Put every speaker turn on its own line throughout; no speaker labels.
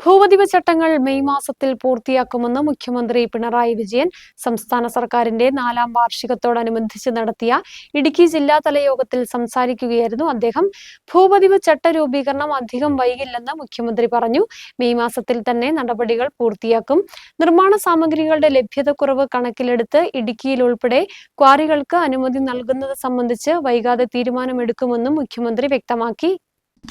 ഭൂപതിവ ചട്ടങ്ങൾ മെയ് മാസത്തിൽ പൂർത്തിയാക്കുമെന്ന് മുഖ്യമന്ത്രി പിണറായി വിജയൻ. സംസ്ഥാന സർക്കാരിന്റെ 4ാം വാർഷികത്തോടനുബന്ധിച്ച് നടത്തിയ ഇടുക്കി ജില്ലാതല യോഗത്തിൽ സംസാരിക്കുകയായിരുന്നു അദ്ദേഹം. ഭൂപതിവ ചട്ട രൂപീകരണം അധികം വൈകില്ലെന്ന് മുഖ്യമന്ത്രി പറഞ്ഞു. മെയ് മാസത്തിൽ തന്നെ നടപടികൾ പൂർത്തിയാക്കും. നിർമ്മാണ സാമഗ്രികളുടെ ലഭ്യതക്കുറവ് കണക്കിലെടുത്ത് ഇടുക്കിയിൽ ഉൾപ്പെടെ ക്വാറികൾക്ക് അനുമതി നൽകുന്നത് സംബന്ധിച്ച് വൈകാതെ തീരുമാനമെടുക്കുമെന്നും മുഖ്യമന്ത്രി വ്യക്തമാക്കി.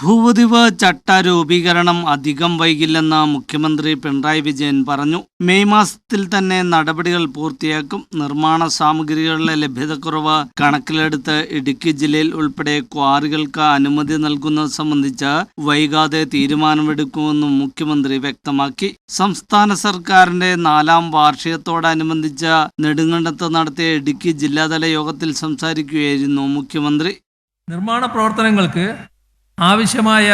ഭൂപതിവ ചട്ട രൂപീകരണം അധികം വൈകില്ലെന്ന് മുഖ്യമന്ത്രി പിണറായി വിജയൻ പറഞ്ഞു. മെയ് മാസത്തിൽ തന്നെ നടപടികൾ പൂർത്തിയാക്കും. നിർമ്മാണ സാമഗ്രികളുടെ ലഭ്യതക്കുറവ് കണക്കിലെടുത്ത് ഇടുക്കി ജില്ലയിൽ ഉൾപ്പെടെ ക്വാറികൾക്ക് അനുമതി നൽകുന്നത് സംബന്ധിച്ച് വൈകാതെ തീരുമാനമെടുക്കുമെന്നും മുഖ്യമന്ത്രി വ്യക്തമാക്കി. സംസ്ഥാന സർക്കാരിന്റെ 4ാം വാർഷികത്തോടനുബന്ധിച്ച് നെടുങ്കണ്ടത്ത് നടത്തിയ ഇടുക്കി ജില്ലാതല യോഗത്തിൽ സംസാരിക്കുകയായിരുന്നു മുഖ്യമന്ത്രി.
നിർമ്മാണ പ്രവർത്തനങ്ങൾക്ക് ആവശ്യമായ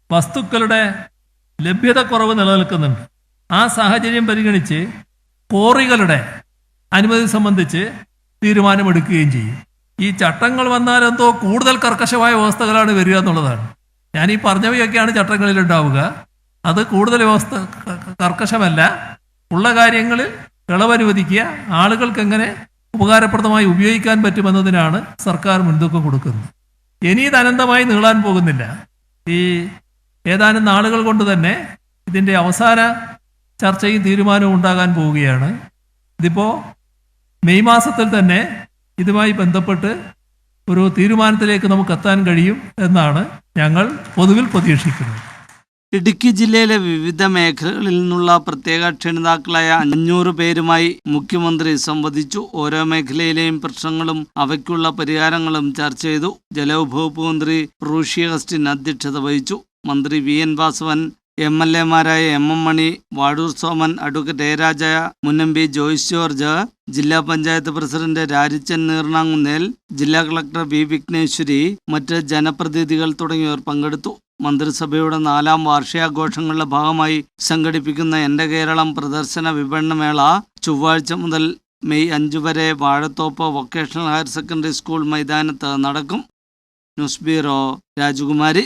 വസ്തുക്കളുടെ ലഭ്യതക്കുറവ് നിലനിൽക്കുന്നുണ്ട്. ആ സാഹചര്യം പരിഗണിച്ച് ക്വാറികളുടെ അനുമതി സംബന്ധിച്ച് തീരുമാനമെടുക്കുകയും ചെയ്യും. ഈ ചട്ടങ്ങൾ വന്നാലെന്തോ കൂടുതൽ കർക്കശമായ വ്യവസ്ഥകളാണ് വരിക എന്നുള്ളതാണ്. ഞാൻ ഈ പറഞ്ഞവയൊക്കെയാണ് ചട്ടങ്ങളിൽ ഉണ്ടാവുക. അത് കൂടുതൽ വ്യവസ്ഥ കർക്കശമല്ല. ഉള്ള കാര്യങ്ങളിൽ ഇളവനുവദിക്കുക, ആളുകൾക്ക് എങ്ങനെ ഉപകാരപ്രദമായി ഉപയോഗിക്കാൻ പറ്റുമെന്നതിനാണ് സർക്കാർ മുൻതൂക്കം കൊടുക്കുന്നത്. ഇനി ഇത് അനന്തമായി നീളാൻ പോകുന്നില്ല. ഈ ഏതാനും നാളുകൾ കൊണ്ട് തന്നെ ഇതിൻ്റെ അവസാന ചർച്ചയും തീരുമാനവും ഉണ്ടാകാൻ പോവുകയാണ്. ഇതിപ്പോൾ മെയ് മാസത്തിൽ തന്നെ ഇതുമായി ബന്ധപ്പെട്ട് ഒരു തീരുമാനത്തിലേക്ക് നമുക്ക് എത്താൻ കഴിയും എന്നാണ് ഞങ്ങൾ പൊതുവിൽ പ്രതീക്ഷിക്കുന്നത്.
ഇടുക്കി ജില്ലയിലെ വിവിധ മേഖലകളിൽ നിന്നുള്ള പ്രത്യേക ക്ഷണിതാക്കളായ 500 പേരുമായി മുഖ്യമന്ത്രി സംവദിച്ചു. ഓരോ മേഖലയിലെയും പ്രശ്നങ്ങളും അവയ്ക്കുള്ള പരിഹാരങ്ങളും ചർച്ച ചെയ്തു. ജലവിഭവ മന്ത്രി റൂഷി അഗസ്റ്റിൻ അധ്യക്ഷത വഹിച്ചു. മന്ത്രി VN വാസവൻ, MLA-മാരായ MM Mani, Vazhoor Soman, advocate A Raja, മുൻ MP ജോയ്സ് ജോർജ്, ജില്ലാ പഞ്ചായത്ത് പ്രസിഡന്റ് രാജിച്ചൻ നീർണാങ്കുന്നേൽ, ജില്ലാ കളക്ടർ V വിഘ്നേശ്വരി, മറ്റ് ജനപ്രതിനിധികൾ തുടങ്ങിയവർ പങ്കെടുത്തു. മന്ത്രിസഭയുടെ 4ാം വാർഷികാഘോഷങ്ങളുടെ ഭാഗമായി സംഘടിപ്പിക്കുന്ന എൻ്റെ കേരളം പ്രദർശന വിപണനമേള ചൊവ്വാഴ്ച മുതൽ മെയ് 5 വരെ Vazhathope vocational higher secondary school മൈതാനത്ത് നടക്കും. ന്യൂസ് ബ്യൂറോ, രാജകുമാരി.